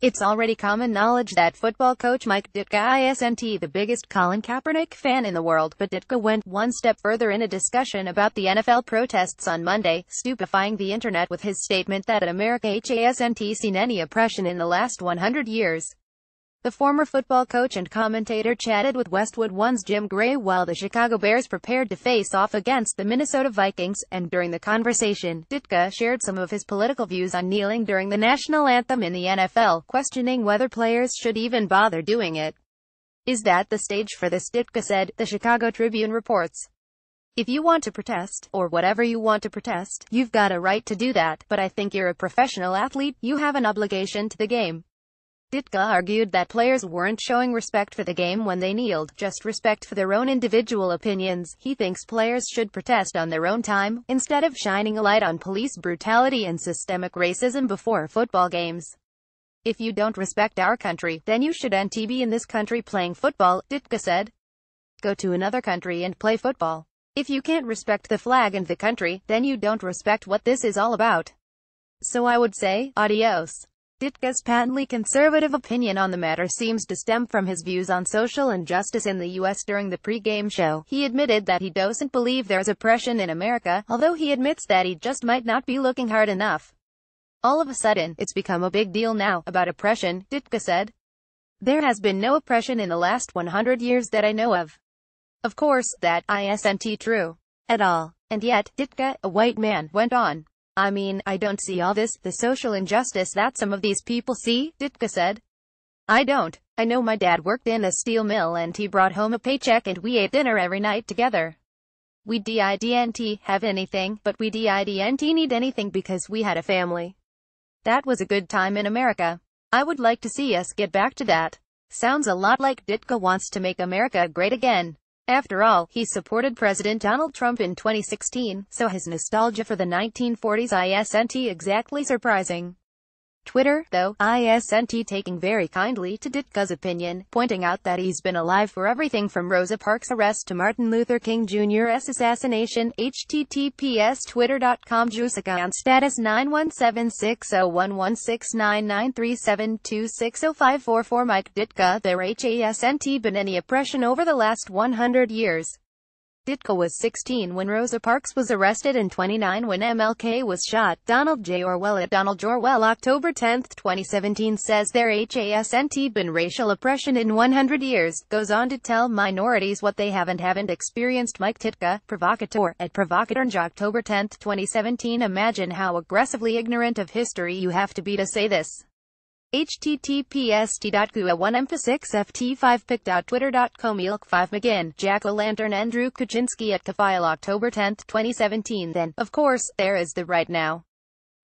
It's already common knowledge that football coach Mike Ditka isn't the biggest Colin Kaepernick fan in the world, but Ditka went one step further in a discussion about the NFL protests on Monday, stupefying the internet with his statement that America hasn't seen any oppression in the last 100 years. The former football coach and commentator chatted with Westwood One's Jim Gray while the Chicago Bears prepared to face off against the Minnesota Vikings, and during the conversation, Ditka shared some of his political views on kneeling during the national anthem in the NFL, questioning whether players should even bother doing it. "Is that the stage for this?" Ditka said, the Chicago Tribune reports. "If you want to protest, or whatever you want to protest, you've got a right to do that, but I think you're a professional athlete, you have an obligation to the game." Ditka argued that players weren't showing respect for the game when they kneeled, just respect for their own individual opinions. He thinks players should protest on their own time, instead of shining a light on police brutality and systemic racism before football games. "If you don't respect our country, then you shouldn't be in this country playing football," Ditka said. "Go to another country and play football. If you can't respect the flag and the country, then you don't respect what this is all about. So I would say, adios." Ditka's patently conservative opinion on the matter seems to stem from his views on social injustice in the U.S. During the pre-game show, he admitted that he doesn't believe there's oppression in America, although he admits that he just might not be looking hard enough. "All of a sudden, it's become a big deal now, about oppression," Ditka said. "There has been no oppression in the last 100 years that I know of. Of course, that isn't true at all. And yet," Ditka, a white man, went on, "I mean, I don't see all this, the social injustice that some of these people see," Ditka said. "I don't. I know my dad worked in a steel mill and he brought home a paycheck and we ate dinner every night together. We didn't have anything, but we didn't need anything because we had a family. That was a good time in America. I would like to see us get back to that." Sounds a lot like Ditka wants to make America great again. After all, he supported President Donald Trump in 2016, so his nostalgia for the 1940s isn't exactly surprising. Twitter, though, isn't taking very kindly to Ditka's opinion, pointing out that he's been alive for everything from Rosa Parks' arrest to Martin Luther King Jr.'s assassination. https twitter.com Jusaka status 9176011699372605444 Mike Ditka. There hasn't been any oppression over the last 100 years. Ditka was 16 when Rosa Parks was arrested and 29 when MLK was shot. Donald J. Orwell at Donald J. Orwell October 10, 2017 says there hasn't been racial oppression in 100 years, goes on to tell minorities what they haven't experienced. Mike Ditka, provocateur, at Provocateur October 10, 2017 Imagine how aggressively ignorant of history you have to be to say this. https t.gua1empa6ft5pic.twitter.com Elk5 McGinn, Jack-o'-lantern Andrew Kuczynski at Kafile October 10, 2017 Then, of course, there is the right now.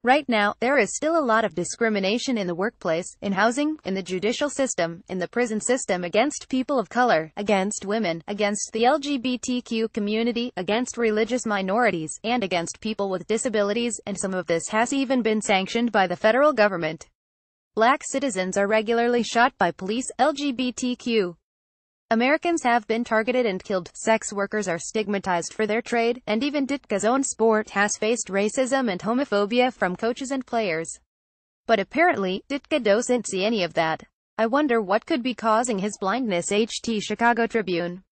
Right now, there is still a lot of discrimination in the workplace, in housing, in the judicial system, in the prison system against people of color, against women, against the LGBTQ community, against religious minorities, and against people with disabilities, and some of this has even been sanctioned by the federal government. Black citizens are regularly shot by police. LGBTQ Americans have been targeted and killed. Sex workers are stigmatized for their trade, and even Ditka's own sport has faced racism and homophobia from coaches and players. But apparently, Ditka doesn't see any of that. I wonder what could be causing his blindness. Chicago Tribune.